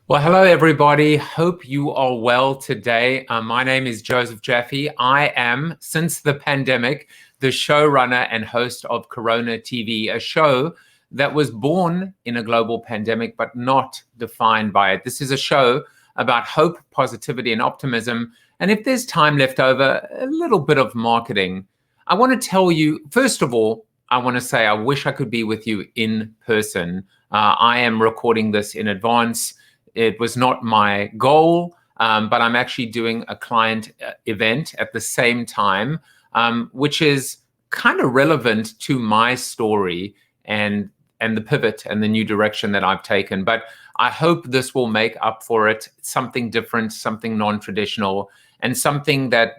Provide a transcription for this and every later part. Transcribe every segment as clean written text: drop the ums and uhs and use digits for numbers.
Well, hello, everybody. Hope you are well today. My name is Joseph Jaffe. I am, since the pandemic, the showrunner and host of Corona TV, a show that was born in a global pandemic, but not defined by it. This is a show about hope, positivity, and optimism. And if there's time left over, a little bit of marketing. I want to tell you, first of all, I want to say I wish I could be with you in person. I am recording this in advance. It was not my goal, but I'm actually doing a client event at the same time, which is kind of relevant to my story and the pivot and the new direction that I've taken. But I hope this will make up for it, something different, something non-traditional, and something that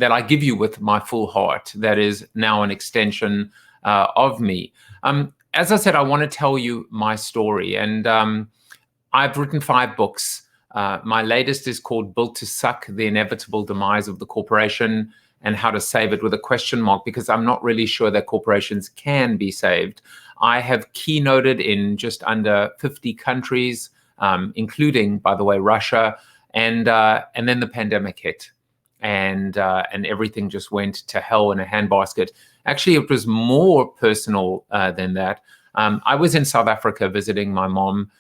I give you with my full heart that is now an extension of me. As I said, I want to tell you my story, and I've written 5 books. My latest is called Built to Suck, The Inevitable Demise of the Corporation and How to Save It, with a question mark, because I'm not really sure that corporations can be saved. I have keynoted in just under 50 countries, including, by the way, Russia. And then the pandemic hit, and everything just went to hell in a handbasket. Actually, it was more personal than that. I was in South Africa visiting my mom.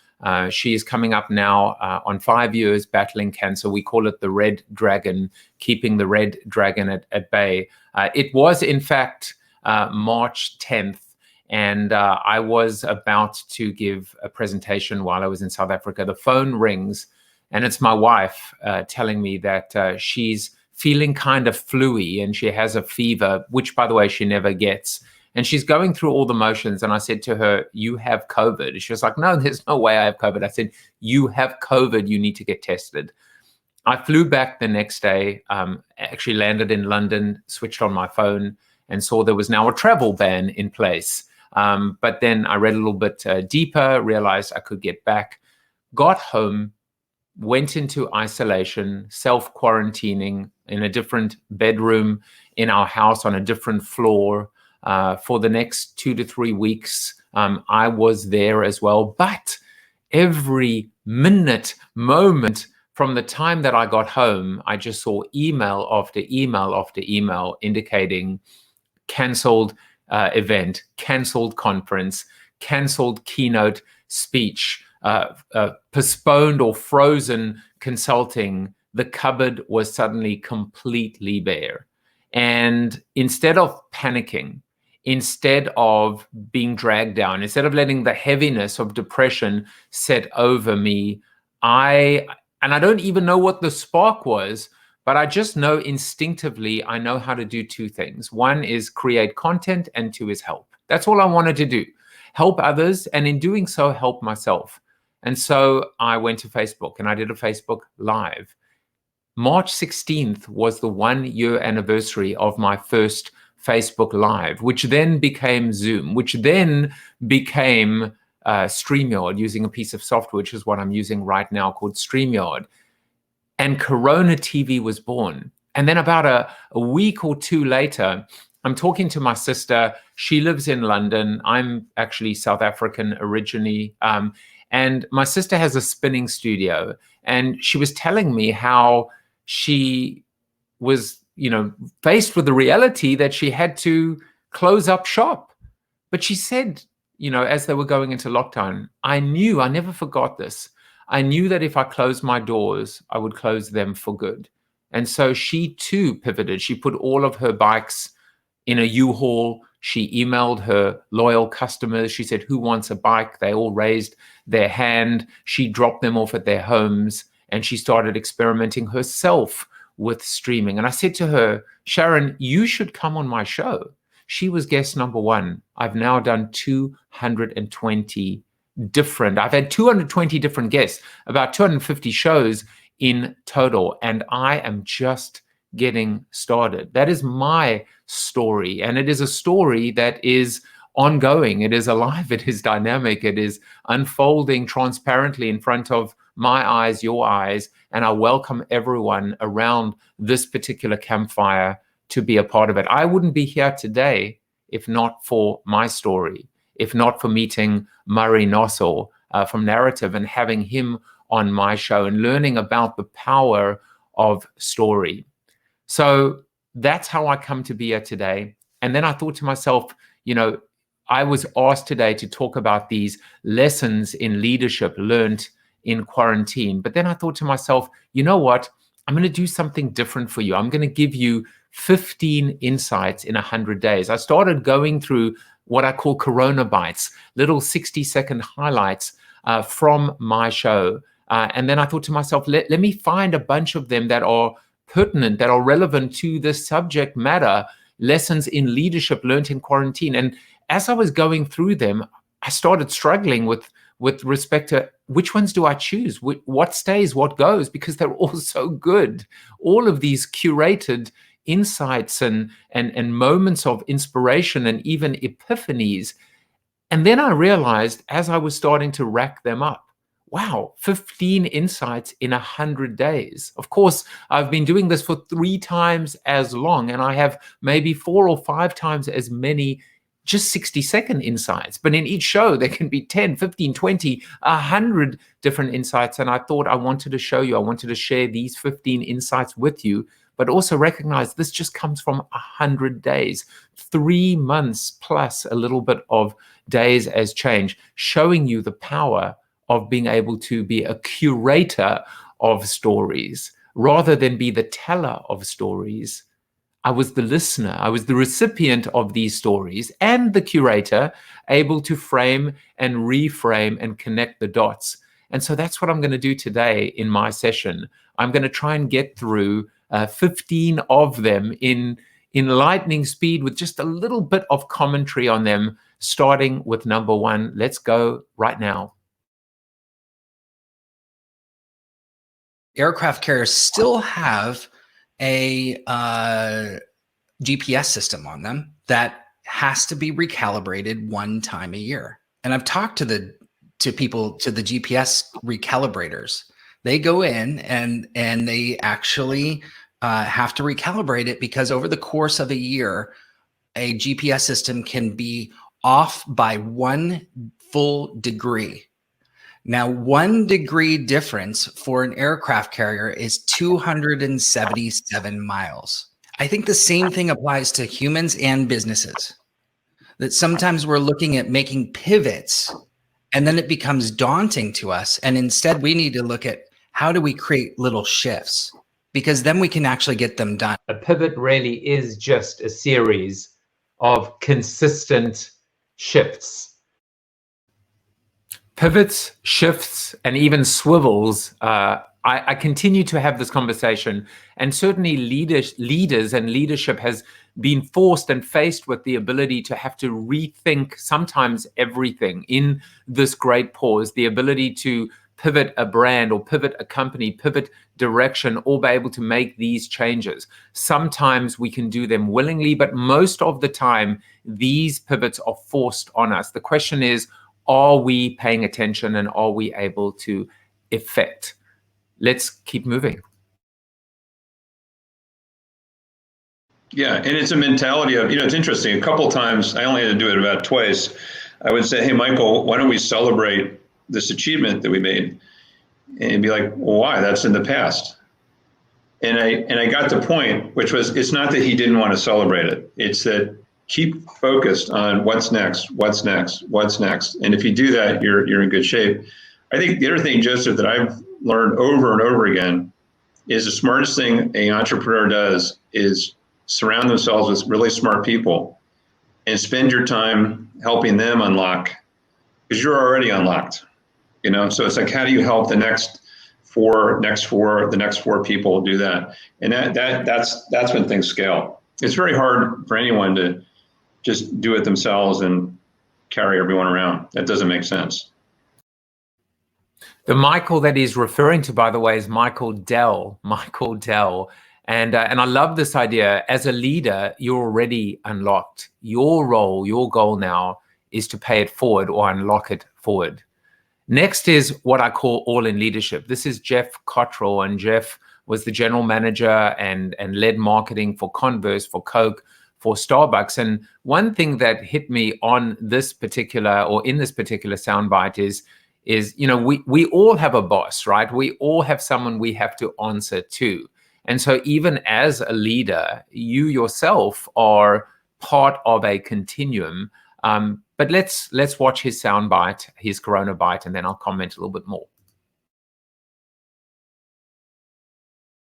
She is coming up now on 5 years battling cancer. We call it the red dragon, keeping the red dragon at bay. It was, in fact, March 10th, and I was about to give a presentation while I was in South Africa. The phone rings, and it's my wife telling me that she's feeling kind of flu-y, and she has a fever, which, by the way, she never gets. And she's going through all the motions. And I said to her, "You have COVID." She was like, "No, there's no way I have COVID." I said, "You have COVID. You need to get tested." I flew back the next day, actually landed in London, switched on my phone, and saw there was now a travel ban in place. But then I read a little bit deeper, realized I could get back, got home, went into isolation, self-quarantining in a different bedroom in our house on a different floor. For the next 2 to 3 weeks, I was there as well. But every moment from the time that I got home, I just saw email after email after email indicating canceled event, canceled conference, canceled keynote speech, postponed or frozen consulting. The cupboard was suddenly completely bare. And instead of panicking, instead of being dragged down, instead of letting the heaviness of depression set over me, I don't even know what the spark was, but I just know instinctively I know how to do 2 things. 1 is create content, and 2 is help. That's all I wanted to do. Help others, and in doing so, help myself. And so I went to Facebook and I did a Facebook Live. March 16th was the 1-year anniversary of my first Facebook Live, which then became Zoom, which then became StreamYard, using a piece of software, which is what I'm using right now, called StreamYard. And Corona TV was born. And then about a week or 2 later, I'm talking to my sister. She lives in London. I'm actually South African originally. And my sister has a spinning studio. And she was telling me how she was, faced with the reality that she had to close up shop. But she said, as they were going into lockdown, I never forgot this. I knew that if I closed my doors, I would close them for good. And so she too pivoted. She put all of her bikes in a U-Haul. She emailed her loyal customers. She said, "Who wants a bike?" They all raised their hand. She dropped them off at their homes, and she started experimenting herself with streaming. And I said to her, "Sharon, you should come on my show." She was guest number 1. I've now done 220 different, I've had 220 different guests, about 250 shows in total. And I am just getting started. That is my story. And it is a story that is ongoing. It is alive. It is dynamic. It is unfolding transparently in front of my eyes, your eyes, and I welcome everyone around this particular campfire to be a part of it. I wouldn't be here today if not for my story, if not for meeting Murray Nossor from Narrative and having him on my show and learning about the power of story. So that's how I come to be here today. And then I thought to myself, I was asked today to talk about these lessons in leadership learned in quarantine. But then I thought to myself, you know what? I'm going to do something different for you. I'm going to give you 15 insights in 100 days. I started going through what I call Corona Bites, little 60-second highlights from my show. And then I thought to myself, let me find a bunch of them that are pertinent, that are relevant to this subject matter, lessons in leadership learned in quarantine. And as I was going through them, I started struggling with respect to which ones do I choose? What stays, what goes? Because they're all so good. All of these curated insights and moments of inspiration and even epiphanies. And then I realized as I was starting to rack them up, wow, 15 insights in 100 days. Of course, I've been doing this for 3 times as long, and I have maybe 4 or 5 times as many just 60-second insights. But in each show, there can be 10, 15, 20, 100 different insights. And I thought I wanted to show you, I wanted to share these 15 insights with you, but also recognize this just comes from 100 days, 3 months plus a little bit of days as change, showing you the power of being able to be a curator of stories rather than be the teller of stories. I was the listener. I was the recipient of these stories and the curator, able to frame and reframe and connect the dots. And so that's what I'm going to do today in my session. I'm going to try and get through 15 of them in lightning speed with just a little bit of commentary on them, starting with number 1. Let's go right now. Aircraft carriers still have a GPS system on them that has to be recalibrated 1 time a year. And I've talked to the GPS recalibrators. They go in and they actually have to recalibrate it because over the course of a year, a GPS system can be off by 1 full degree. Now, 1 degree difference for an aircraft carrier is 277 miles. I think the same thing applies to humans and businesses. That sometimes we're looking at making pivots and then it becomes daunting to us. And instead, we need to look at how do we create little shifts, because then we can actually get them done. A pivot really is just a series of consistent shifts. Pivots, shifts, and even swivels. I continue to have this conversation, and certainly leaders and leadership has been forced and faced with the ability to have to rethink sometimes everything in this great pause, the ability to pivot a brand or pivot a company, pivot direction, or be able to make these changes. Sometimes we can do them willingly, but most of the time, these pivots are forced on us. The question is, are we paying attention and are we able to effect? Let's keep moving. Yeah, and it's a mentality of, it's interesting. A couple of times, I only had to do it about twice. I would say, hey, Michael, why don't we celebrate this achievement that we made? And he'd be like, well, why? That's in the past. And I got the point, which was, it's not that he didn't want to celebrate it. It's that keep focused on what's next, what's next, what's next. And if you do that, you're in good shape. I think the other thing, Joseph, that I've learned over and over again is the smartest thing an entrepreneur does is surround themselves with really smart people and spend your time helping them unlock, because you're already unlocked. So it's like, how do you help the next four people do that? And that's when things scale. It's very hard for anyone to just do it themselves and carry everyone around. That doesn't make sense. The Michael that he's referring to, by the way, is Michael Dell. And I love this idea. As a leader, you're already unlocked. Your role, your goal now is to pay it forward or unlock it forward. Next is what I call all in leadership. This is Jeff Kotler, and Jeff was the general manager and led marketing for Converse, for Coke, for Starbucks. And one thing that hit me on this particular, or in this particular soundbite is, you know, we all have a boss, right? We all have someone we have to answer to. And so even as a leader, you yourself are part of a continuum. But let's watch his soundbite, his Corona bite, and then I'll comment a little bit more.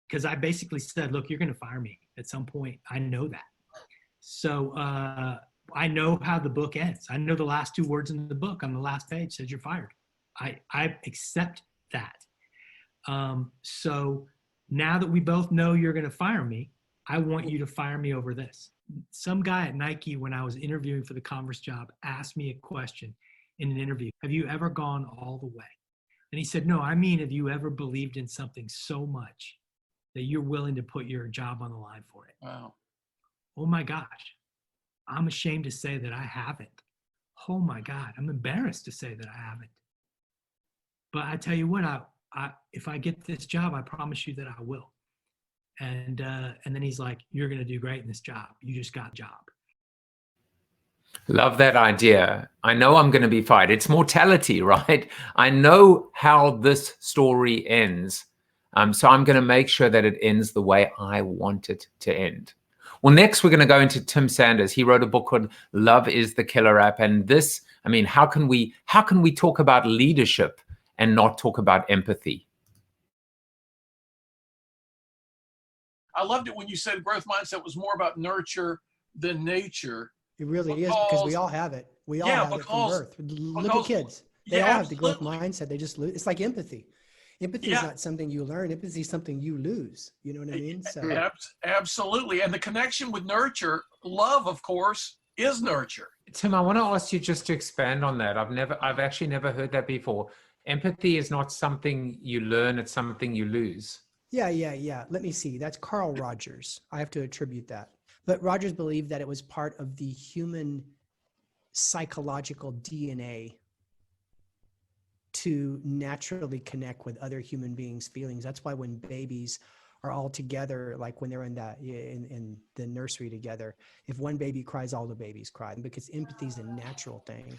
Because I basically said, look, you're going to fire me at some point. I know that. So I know how the book ends. I know the last 2 words in the book on the last page says you're fired. I accept that. So now that we both know you're going to fire me, I want you to fire me over this. Some guy at Nike, when I was interviewing for the Converse job, asked me a question in an interview. Have you ever gone all the way? And he said, no, I mean, have you ever believed in something so much that you're willing to put your job on the line for it? Wow. Oh my gosh. I'm ashamed to say that I haven't. Oh my God. I'm embarrassed to say that I haven't. But I tell you what, if I get this job, I promise you that I will. And then he's like, you're going to do great in this job. You just got a job. Love that idea. I know I'm going to be fired. It's mortality, right? I know how this story ends. So I'm going to make sure that it ends the way I want it to end. Well, next we're going to go into Tim Sanders. He wrote a book called Love is the Killer App. And this, I mean, how can we talk about leadership and not talk about empathy? I loved it when you said growth mindset was more about nurture than nature. It really is, because we all have it. We all have it from birth. Look at kids. They all have the growth mindset. They just lose. It's like empathy. Empathy is not something you learn. Empathy is something you lose. You know what I mean? So. Absolutely. And the connection with nurture, love, of course, is nurture. Tim, I want to ask you just to expand on that. I've actually never heard that before. Empathy is not something you learn, it's something you lose. Yeah. Let me see. That's Carl Rogers. I have to attribute that. But Rogers believed that it was part of the human psychological DNA to naturally connect with other human beings' feelings. That's why when babies are all together, like when they're in the nursery together, if one baby cries, all the babies cry, because empathy is a natural thing.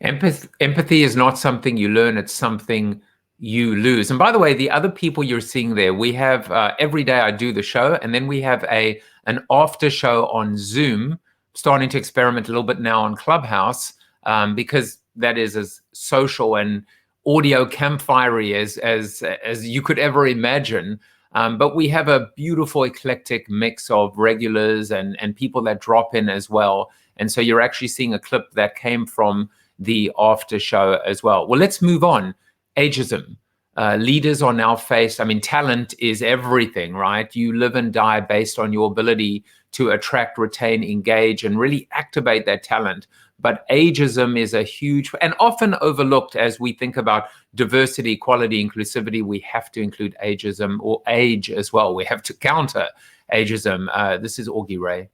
Empathy is not something you learn, it's something you lose. And by the way, the other people you're seeing there, we have every day I do the show, and then we have an after show on Zoom, starting to experiment a little bit now on Clubhouse, because that is as social and audio campfirey as you could ever imagine. But we have a beautiful eclectic mix of regulars and people that drop in as well. And so you're actually seeing a clip that came from the after show as well. Well, let's move on. Ageism. Leaders are now faced, I mean, talent is everything, right? You live and die based on your ability to attract, retain, engage, and really activate that talent. But ageism is a huge and often overlooked as we think about diversity, equality, inclusivity. We have to include ageism, or age as well. We have to counter ageism. This is Augie Ray.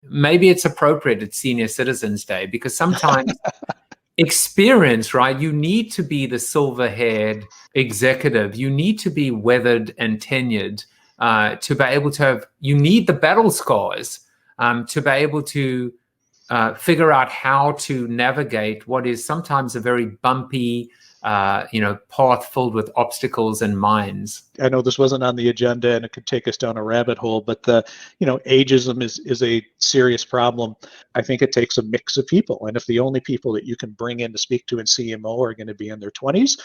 Maybe it's appropriate at Senior Citizens Day, because sometimes experience, right? You need to be the silver-haired executive. You need to be weathered and tenured to be able to have, you need the battle scars to be able to figure out how to navigate what is sometimes a very bumpy, path filled with obstacles and mines. I know this wasn't on the agenda and it could take us down a rabbit hole, but ageism is a serious problem. I think it takes a mix of people. And if the only people that you can bring in to speak to in CMO are going to be in their 20s,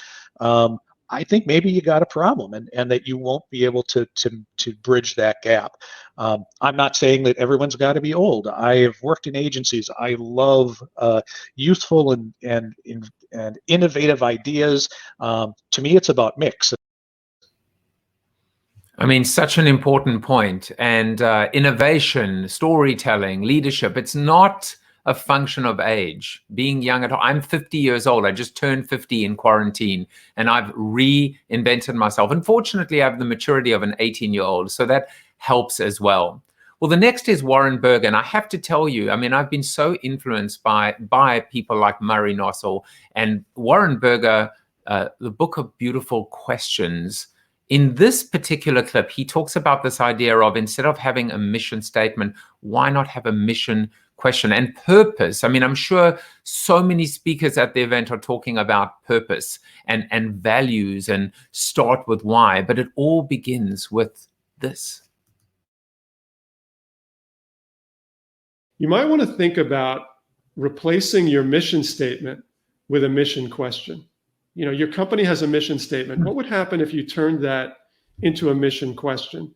I think maybe you got a problem, and that you won't be able to bridge that gap. I'm not saying that everyone's got to be old. I have worked in agencies. I love youthful and innovative ideas. To me, it's about mix. I mean, such an important point. And innovation, storytelling, leadership, it's not a function of age. Being young at home, I'm 50 years old. I just turned 50 in quarantine, and I've reinvented myself. Unfortunately, I have the maturity of an 18-year-old, so that helps as well. Well, the next is Warren Berger. And I have to tell you, I mean, I've been so influenced by people like Murray Nossel and Warren Berger, the Book of Beautiful Questions. In this particular clip, he talks about this idea of, instead of having a mission statement, why not have a mission question and purpose? I mean, I'm sure so many speakers at the event are talking about purpose and values and start with why, but it all begins with this. You might want to think about replacing your mission statement with a mission question. You know, your company has a mission statement. What would happen if you turned that into a mission question?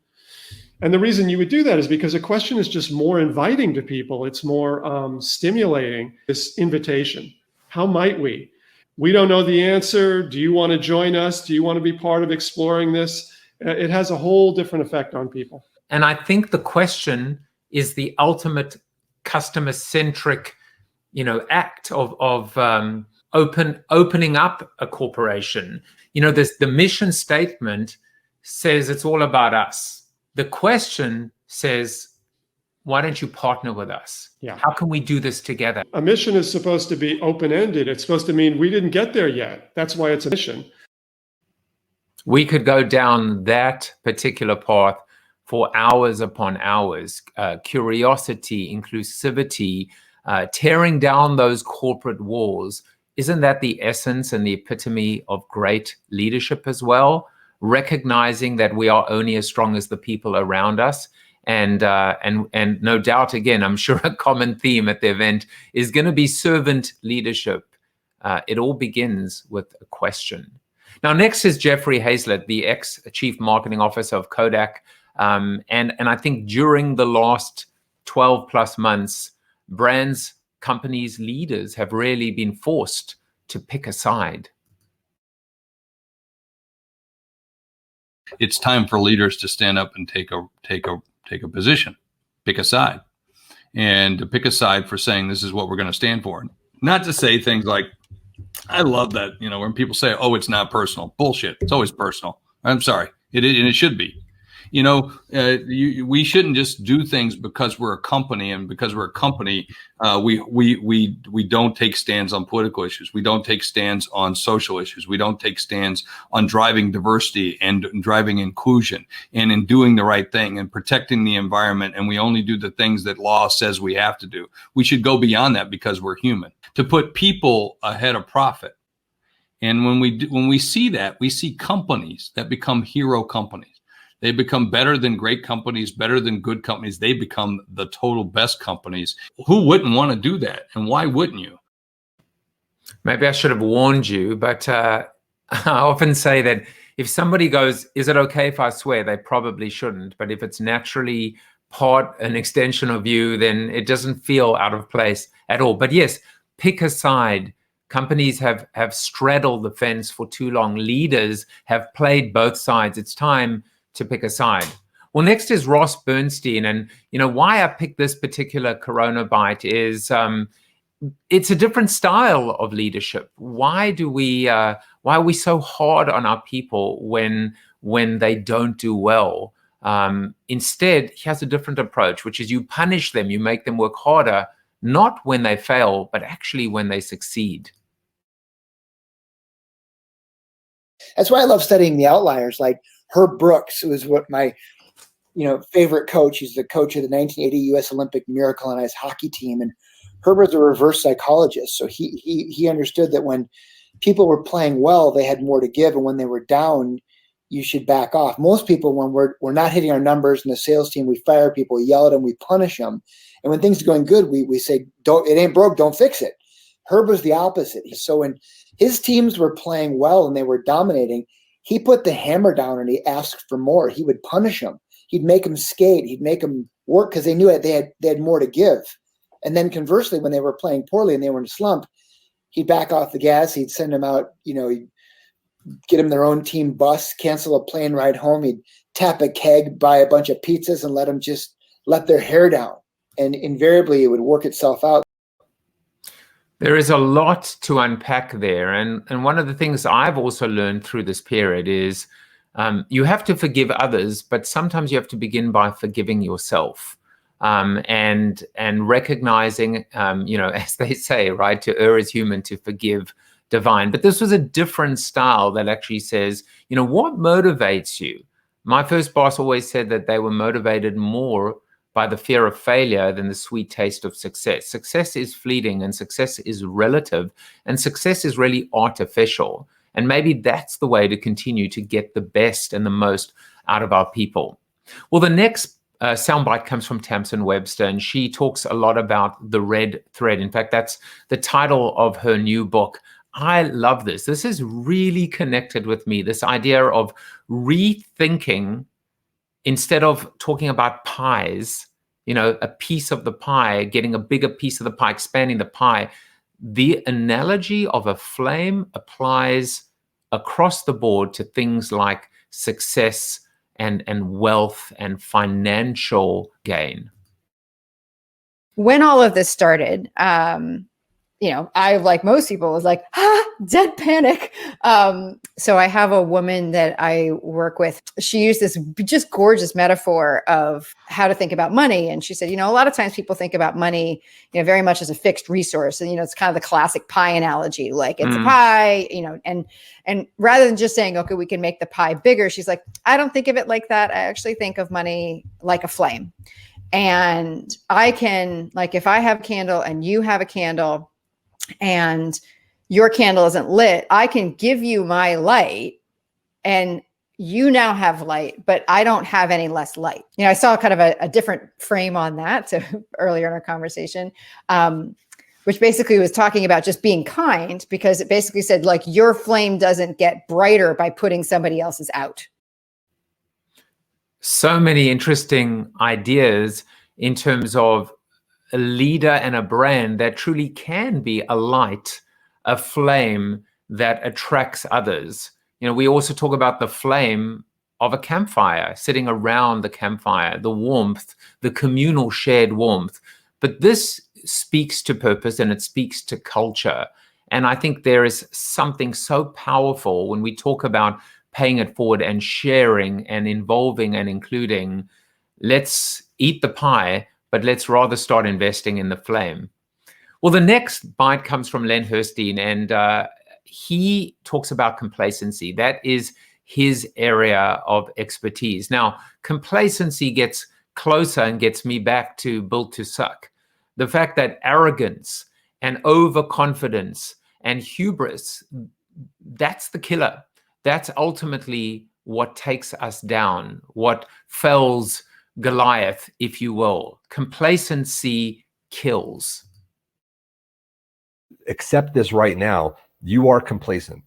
And the reason you would do that is because a question is just more inviting to people. It's more stimulating, this invitation. How might we? We don't know the answer. Do you want to join us? Do you want to be part of exploring this? It has a whole different effect on people. And I think the question is the ultimate customer-centric, you know, act of opening up a corporation. You know, the mission statement says it's all about us. The question says, why don't you partner with us? Yeah. How can we do this together? A mission is supposed to be open-ended. It's supposed to mean we didn't get there yet. That's why it's a mission. We could go down that particular path for hours upon hours. Curiosity, inclusivity, tearing down those corporate walls. Isn't that the essence and the epitome of great leadership as well? Recognizing that we are only as strong as the people around us. And no doubt, again, I'm sure a common theme at the event is going to be servant leadership. It all begins with a question. Now, next is Jeffrey Hazlett, the ex-chief marketing officer of Kodak. And I think during the last 12 plus months, brands, companies, leaders have really been forced to pick a side. It's time for leaders to stand up and take a position, pick a side, and to pick a side for saying this is what we're going to stand for. Not to say things like, I love that, you know, when people say, oh, it's not personal. Bullshit. It's always personal. I'm sorry. And it should be. You know, we shouldn't just do things because we're a company, and because we're a company, we don't take stands on political issues. We don't take stands on social issues. We don't take stands on driving diversity and driving inclusion and in doing the right thing and protecting the environment. And we only do the things that law says we have to do. We should go beyond that because we're human, to put people ahead of profit. And when we see that, we see companies that become hero companies. They become better than great companies, better than good companies. They become the total best companies. Who wouldn't want to do that? And why wouldn't you? Maybe I should have warned you, but I often say that if somebody goes, is it okay if I swear? They probably shouldn't. But if it's naturally an extension of you, then it doesn't feel out of place at all. But yes, pick a side. Companies have straddled the fence for too long. Leaders have played both sides. It's time to pick a side. Well, next is Ross Bernstein. And, you know, why I picked this particular Corona Bite is it's a different style of leadership. Why are we so hard on our people when they don't do well? Instead, he has a different approach, which is you punish them, you make them work harder, not when they fail, but actually when they succeed. That's why I love studying the outliers, like Herb Brooks, who is what my favorite coach. He's the coach of the 1980 U.S. Olympic Miracle on Ice hockey team. And Herb was a reverse psychologist. So he understood that when people were playing well, they had more to give. And when they were down, you should back off. Most people, when we're not hitting our numbers in the sales team, we fire people, we yell at them, we punish them. And when things are going good, we say, it ain't broke, don't fix it. Herb was the opposite. So when his teams were playing well and they were dominating, he put the hammer down and he asked for more. He would punish them. He'd make them skate. He'd make them work because they knew they had more to give. And then conversely, when they were playing poorly and they were in a slump, he'd back off the gas. He'd send them out, he'd get them their own team bus, cancel a plane ride home. He'd tap a keg, buy a bunch of pizzas and let them just let their hair down. And invariably, it would work itself out. There is a lot to unpack there. And one of the things I've also learned through this period is you have to forgive others, but sometimes you have to begin by forgiving yourself. and recognizing, as they say, right, to err is human, to forgive divine. But this was a different style that actually says, what motivates you? My first boss always said that they were motivated more by the fear of failure than the sweet taste of success. Success is fleeting, and success is relative, and success is really artificial. And maybe that's the way to continue to get the best and the most out of our people. Well, the next soundbite comes from Tamsin Webster, and she talks a lot about the red thread. In fact, that's the title of her new book. I love this. This is really connected with me, this idea of rethinking. Instead of talking about pies, a piece of the pie, getting a bigger piece of the pie, expanding the pie, the analogy of a flame applies across the board to things like success and wealth and financial gain. When all of this started, I, like most people, was like, dead panic. So I have a woman that I work with. She used this just gorgeous metaphor of how to think about money. And she said, a lot of times people think about money, very much as a fixed resource. And, it's kind of the classic pie analogy, like it's a pie, and rather than just saying, okay, we can make the pie bigger. She's like, I don't think of it like that. I actually think of money like a flame. And I can, like, if I have a candle and you have a candle, and your candle isn't lit, I can give you my light and you now have light, but I don't have any less light. I saw kind of a different frame on that earlier in our conversation, which basically was talking about just being kind, because it basically said, like, your flame doesn't get brighter by putting somebody else's out. So many interesting ideas in terms of a leader and a brand that truly can be a light, a flame that attracts others. We also talk about the flame of a campfire, sitting around the campfire, the warmth, the communal shared warmth. But this speaks to purpose and it speaks to culture. And I think there is something so powerful when we talk about paying it forward and sharing and involving and including. Let's eat the pie, but let's rather start investing in the flame. Well, the next bite comes from Len Herstein, and he talks about complacency. That is his area of expertise. Now, complacency gets closer and gets me back to built to suck. The fact that arrogance and overconfidence and hubris, that's the killer. That's ultimately what takes us down, what fells Goliath, if you will. Complacency kills. Accept this right now. You are complacent,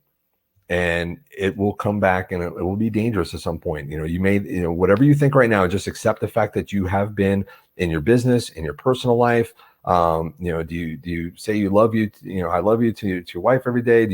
and it will come back, and it will be dangerous at some point. You may, whatever you think right now, just accept the fact that you have been in your business, in your personal life. Do you say you love you? I love you to your wife every day.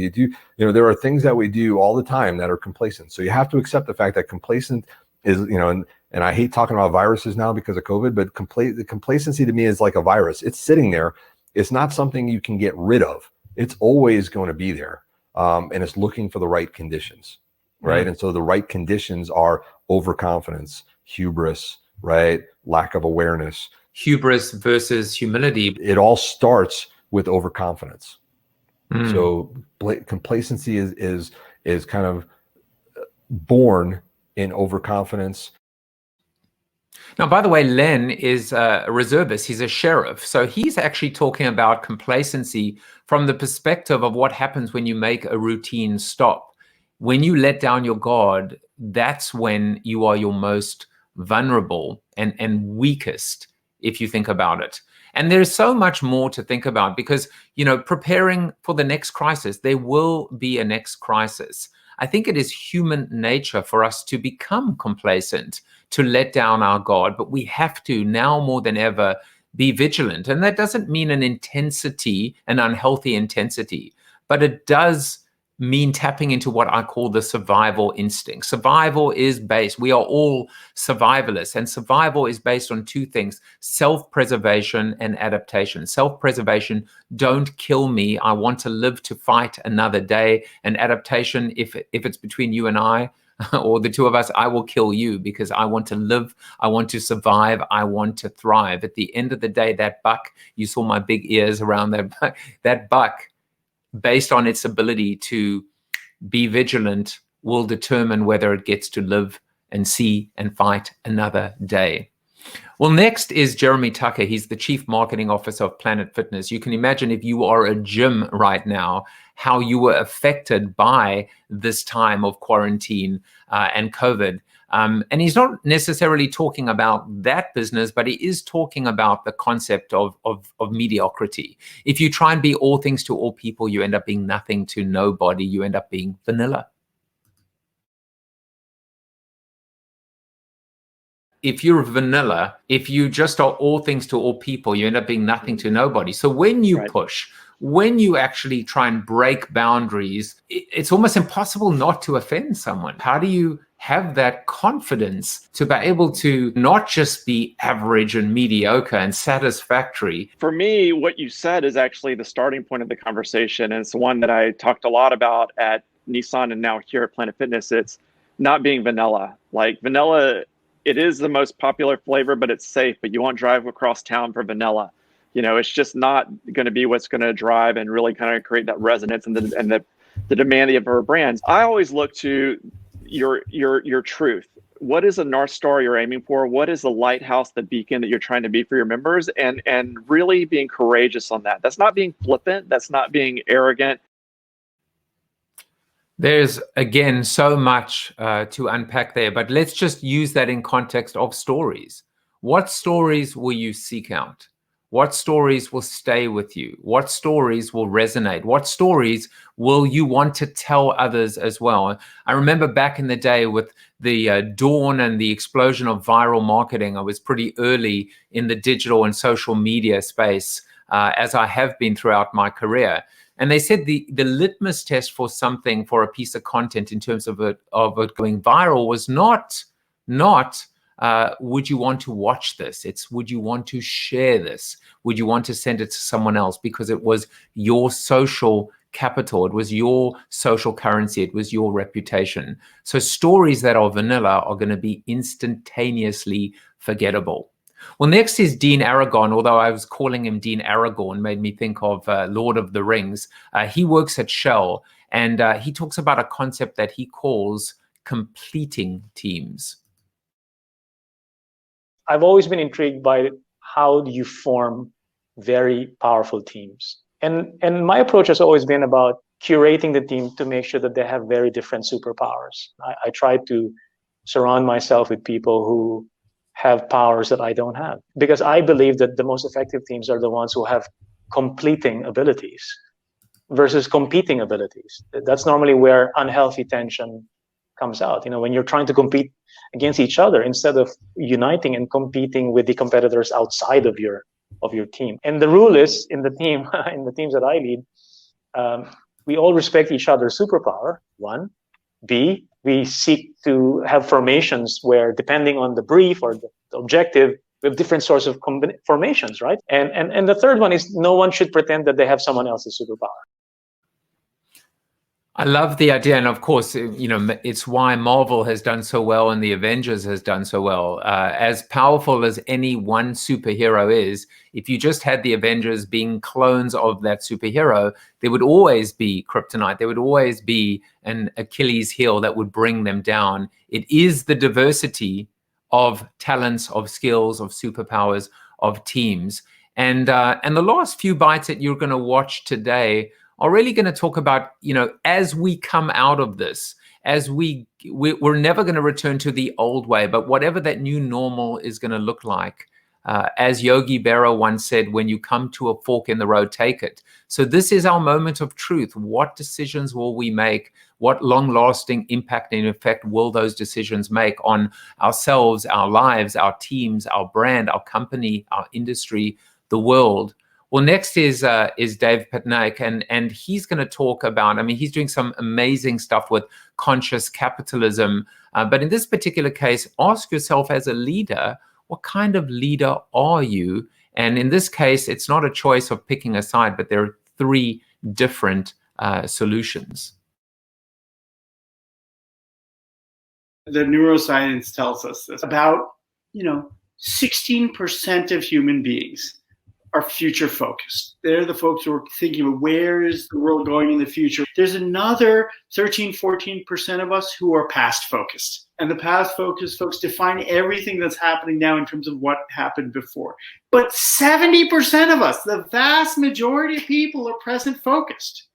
There are things that we do all the time that are complacent. So you have to accept the fact that complacent is, and I hate talking about viruses now because of COVID, but the complacency to me is like a virus. It's sitting there. It's not something you can get rid of. It's always going to be there. And it's looking for the right conditions, right? And so the right conditions are overconfidence, hubris, right? Lack of awareness. Hubris versus humility. It all starts with overconfidence. So complacency is kind of born in overconfidence. Now, by the way, Len is a reservist. He's a sheriff. So he's actually talking about complacency from the perspective of what happens when you make a routine stop. When you let down your guard, that's when you are your most vulnerable and weakest, if you think about it. And there's so much more to think about because, preparing for the next crisis, there will be a next crisis. I think it is human nature for us to become complacent, to let down our guard, but we have to now more than ever be vigilant. And that doesn't mean an unhealthy intensity, but it does mean tapping into what I call the survival instinct. Survival is based, we are all survivalists, and survival is based on two things: self-preservation and adaptation. Self-preservation, don't kill me, I want to live to fight another day. And adaptation, if it's between you and I or the two of us, I will kill you because I want to live, I want to survive, I want to thrive. At the end of the day, that buck, you saw my big ears around that buck, based on its ability to be vigilant, will determine whether it gets to live and see and fight another day. Well, next is Jeremy Tucker. He's the Chief Marketing Officer of Planet Fitness. You can imagine, if you are a gym right now, how you were affected by this time of quarantine and COVID. And he's not necessarily talking about that business, but he is talking about the concept of mediocrity. If you try and be all things to all people, you end up being nothing to nobody. You end up being vanilla. If you're vanilla, if you just are all things to all people, you end up being nothing to nobody. So when you push, when you actually try and break boundaries, it's almost impossible not to offend someone. How do you have that confidence to be able to not just be average and mediocre and satisfactory? For me, what you said is actually the starting point of the conversation. And it's the one that I talked a lot about at Nissan and now here at Planet Fitness. It's not being vanilla. Like vanilla, it is the most popular flavor, but it's safe. But you won't drive across town for vanilla. You know, it's just not going to be what's going to drive and really kind of create that resonance and the demand of our brands. I always look to your truth. What is the North Star you're aiming for? What is the lighthouse, the beacon that you're trying to be for your members? And really being courageous on that. That's not being flippant. That's not being arrogant. There's, again, so much to unpack there, but let's just use that in context of stories. What stories will you seek out? What stories will stay with you? What stories will resonate? What stories will you want to tell others as well? I remember back in the day with the dawn and the explosion of viral marketing, I was pretty early in the digital and social media space, as I have been throughout my career. And they said the litmus test for something, for a piece of content in terms of it going viral, was not would you want to watch this? It's would you want to share this? Would you want to send it to someone else? Because it was your social capital. It was your social currency. It was your reputation. So stories that are vanilla are going to be instantaneously forgettable. Well, next is Dean Aragon, although I was calling him Dean Aragorn, made me think of Lord of the Rings. He works at Shell, and he talks about a concept that he calls completing teams. I've always been intrigued by how do you form very powerful teams. And my approach has always been about curating the team to make sure that they have very different superpowers. I try to surround myself with people who have powers that I don't have, because I believe that the most effective teams are the ones who have completing abilities versus competing abilities. That's normally where unhealthy tension comes out. You know, when you're trying to compete against each other instead of uniting and competing with the competitors outside of your team. And the rule is in the team, in the teams that I lead, we all respect each other's superpower. One, B, we seek to have formations where, depending on the brief or the objective, we have different sorts of formations, right? And the third one is no one should pretend that they have someone else's superpower. I love the idea, and of course, you know, it's why Marvel has done so well and the Avengers has done so well. As powerful as any one superhero is, if you just had the Avengers being clones of that superhero, there would always be kryptonite. There would always be an Achilles heel that would bring them down. It is the diversity of talents, of skills, of superpowers, of teams. And the last few bites that you're going to watch today are really going to talk about, you know, as we come out of this, as we're never going to return to the old way, but whatever that new normal is going to look like. As Yogi Berra once said, when you come to a fork in the road, take it. So this is our moment of truth. What decisions will we make? What long-lasting impact and effect will those decisions make on ourselves, our lives, our teams, our brand, our company, our industry, the world? Well, next is Dave Patnaik, and he's going to talk about, I mean, he's doing some amazing stuff with conscious capitalism. But in this particular case, ask yourself as a leader, what kind of leader are you? And in this case, it's not a choice of picking a side, but there are three different solutions. The neuroscience tells us this. About, 16% of human beings are future focused. They're the folks who are thinking of where is the world going in the future. There's another 13, 14% of us who are past focused. And the past focused folks define everything that's happening now in terms of what happened before. But 70% of us, the vast majority of people, are present focused.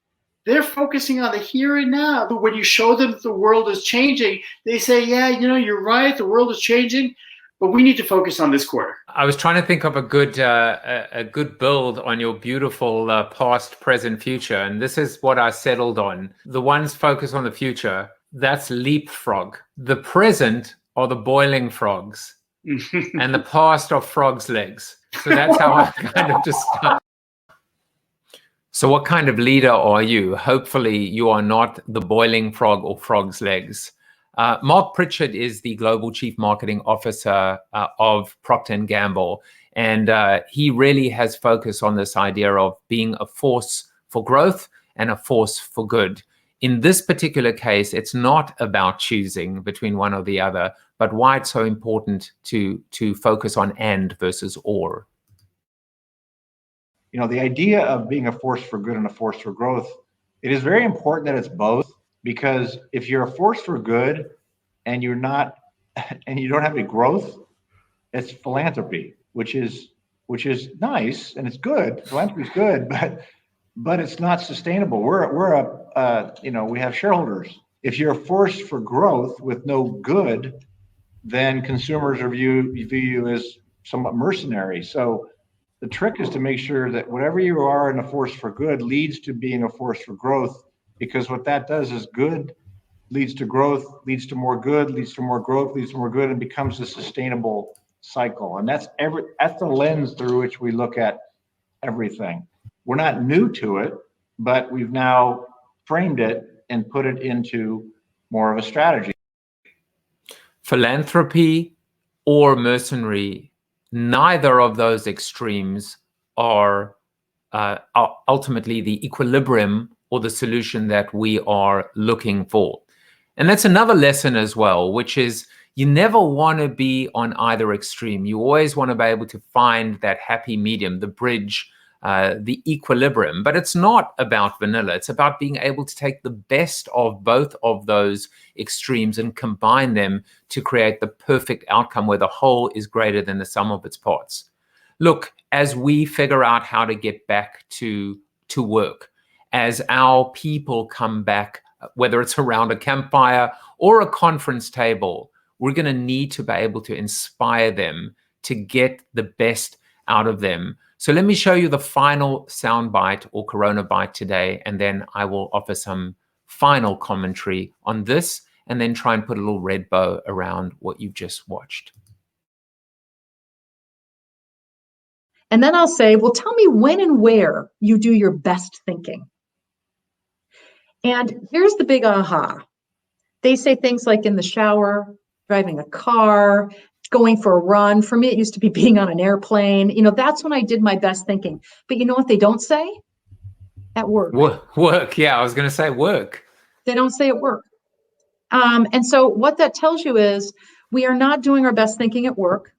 They're focusing on the here and now. But when you show them that the world is changing, they say, yeah, you're right, the world is changing, but we need to focus on this quarter. I was trying to think of a good build on your beautiful past, present, future. And this is what I settled on. The ones focus on the future, that's leapfrog. The present are the boiling frogs. And the past are frogs' legs. So that's how I kind of just... So what kind of leader are you? Hopefully you are not the boiling frog or frog's legs. Mark Pritchard is the Global Chief Marketing Officer of Procter & Gamble. And he really has focused on this idea of being a force for growth and a force for good. In this particular case, it's not about choosing between one or the other, but why it's so important to focus on and versus or. The idea of being a force for good and a force for growth, it is very important that it's both, because if you're a force for good and you don't have any growth, it's philanthropy, which is nice and it's good. Philanthropy is good, but it's not sustainable. We have shareholders. If you're a force for growth with no good, then consumers view you as somewhat mercenary. So the trick is to make sure that whatever you are in a force for good leads to being a force for growth, because what that does is good leads to growth, leads to more good, leads to more growth, leads to more good, and becomes a sustainable cycle. And that's the lens through which we look at everything. We're not new to it, but we've now framed it and put it into more of a strategy. Philanthropy or mercenary, neither of those extremes are ultimately the equilibrium or the solution that we are looking for. And that's another lesson as well, which is you never want to be on either extreme. You always want to be able to find that happy medium, the bridge, the equilibrium. But it's not about vanilla. It's about being able to take the best of both of those extremes and combine them to create the perfect outcome where the whole is greater than the sum of its parts. Look, as we figure out how to get back to work, as our people come back, whether it's around a campfire or a conference table, we're going to need to be able to inspire them to get the best out of them. So let me show you the final soundbite or Corona bite today, and then I will offer some final commentary on this, and then try and put a little red bow around what you've just watched. And then I'll say, well, tell me when and where you do your best thinking. And here's the big aha. They say things like in the shower, driving a car, going for a run. For me, it used to be being on an airplane. That's when I did my best thinking. But you know what they don't say? At work. Work. Yeah, I was going to say work. They don't say at work. And so what that tells you is we are not doing our best thinking at work.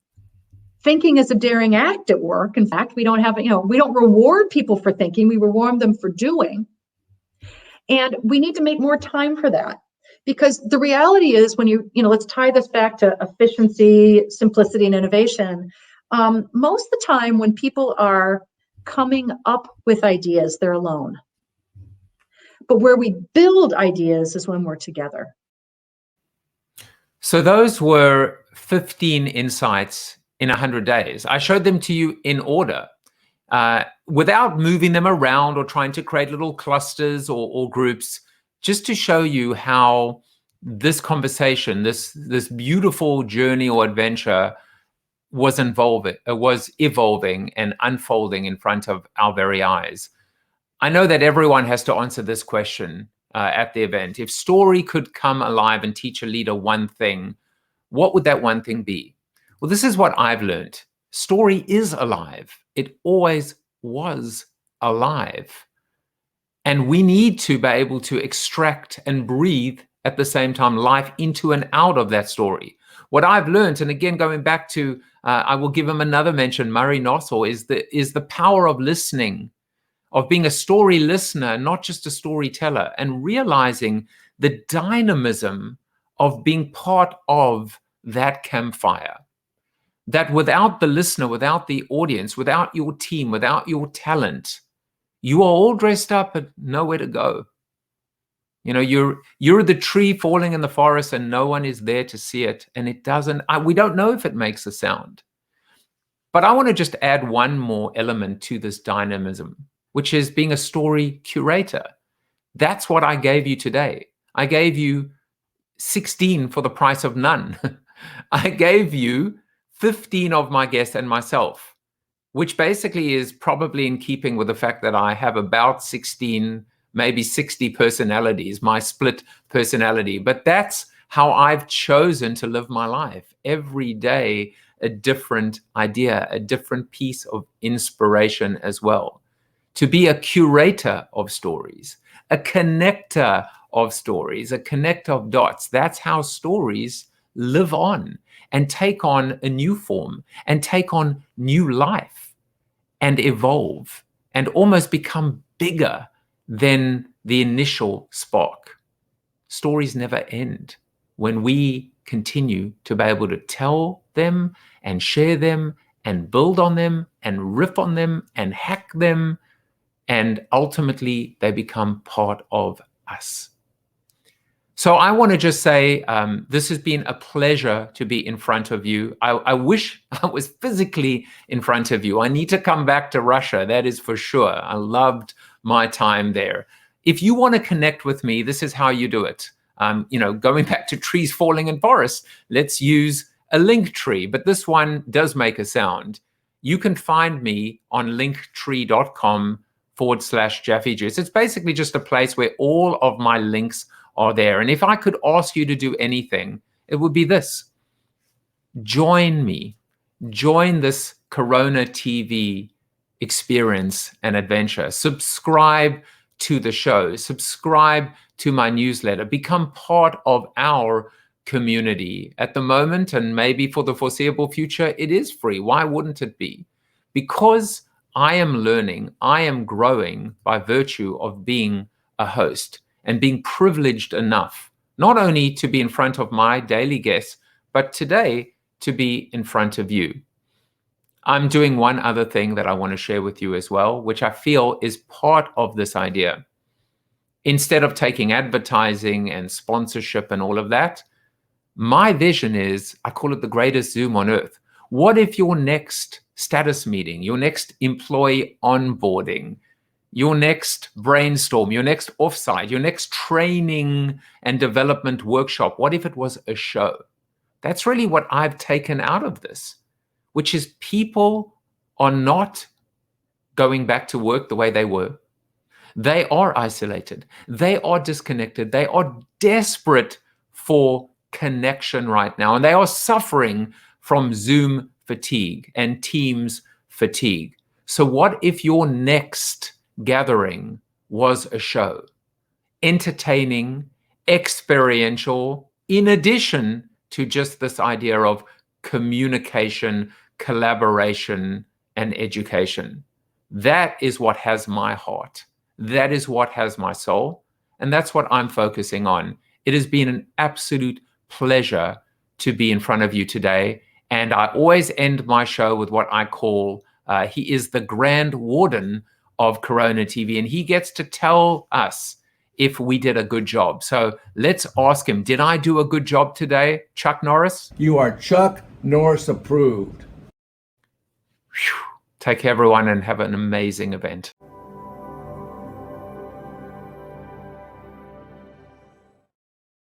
Thinking is a daring act at work. In fact, we don't reward people for thinking. We reward them for doing. And we need to make more time for that. Because the reality is when let's tie this back to efficiency, simplicity, and innovation. Most of the time when people are coming up with ideas, they're alone. But where we build ideas is when we're together. So those were 15 insights in 100 days. I showed them to you in order, without moving them around or trying to create little clusters or groups, just to show you how this conversation, this beautiful journey or adventure was evolving and unfolding in front of our very eyes. I know that everyone has to answer this question at the event. If story could come alive and teach a leader one thing, what would that one thing be? Well, this is what I've learned. Story is alive. It always was alive. And we need to be able to extract and breathe at the same time life into and out of that story. What I've learned, and again, going back to, I will give him another mention, Murray Nossel, is the power of listening, of being a story listener, not just a storyteller, and realizing the dynamism of being part of that campfire. That without the listener, without the audience, without your team, without your talent, you are all dressed up but nowhere to go. You know, you're the tree falling in the forest and no one is there to see it. And it doesn't, we don't know if it makes a sound. But I want to just add one more element to this dynamism, which is being a story curator. That's what I gave you today. I gave you 16 for the price of none. I gave you 15 of my guests and myself, which basically is probably in keeping with the fact that I have about 16, maybe 60 personalities, my split personality. But that's how I've chosen to live my life. Every day, a different idea, a different piece of inspiration as well. To be a curator of stories, a connector of stories, a connector of dots. That's how stories live on and take on a new form and take on new life and evolve and almost become bigger than the initial spark. Stories never end when we continue to be able to tell them and share them and build on them and riff on them and hack them, and ultimately they become part of us. So I want to just say this has been a pleasure to be in front of you. I wish I was physically in front of you. I need to come back to Russia, that is for sure. I loved my time there. If you want to connect with me, this is how you do it. You know, going back to trees falling in forests, let's use a link tree, but this one does make a sound. You can find me on linktree.com/Jaffe Juice. It's basically just a place where all of my links are there. And if I could ask you to do anything, it would be this. Join me. Join this Corona TV experience and adventure. Subscribe to the show. Subscribe to my newsletter. Become part of our community. At the moment, and maybe for the foreseeable future, it is free. Why wouldn't it be? Because I am learning, I am growing by virtue of being a host and being privileged enough, not only to be in front of my daily guests, but today to be in front of you. I'm doing one other thing that I want to share with you as well, which I feel is part of this idea. Instead of taking advertising and sponsorship and all of that, my vision is, I call it the greatest Zoom on earth. What if your next status meeting, your next employee onboarding, your next brainstorm, your next offsite, your next training and development workshop, what if it was a show? That's really what I've taken out of this, which is people are not going back to work the way they were. They are isolated. They are disconnected. They are desperate for connection right now, and they are suffering from Zoom fatigue and Teams fatigue. So what if your next gathering was a show? Entertaining, experiential, in addition to just this idea of communication, collaboration, and education. That is what has my heart. That is what has my soul. And that's what I'm focusing on. It has been an absolute pleasure to be in front of you today. And I always end my show with what I call, he is the Grand Warden of Corona TV, and he gets to tell us if we did a good job. So let's ask him, did I do a good job today, Chuck Norris? You are Chuck Norris approved. Whew. Take care, everyone, and have an amazing event.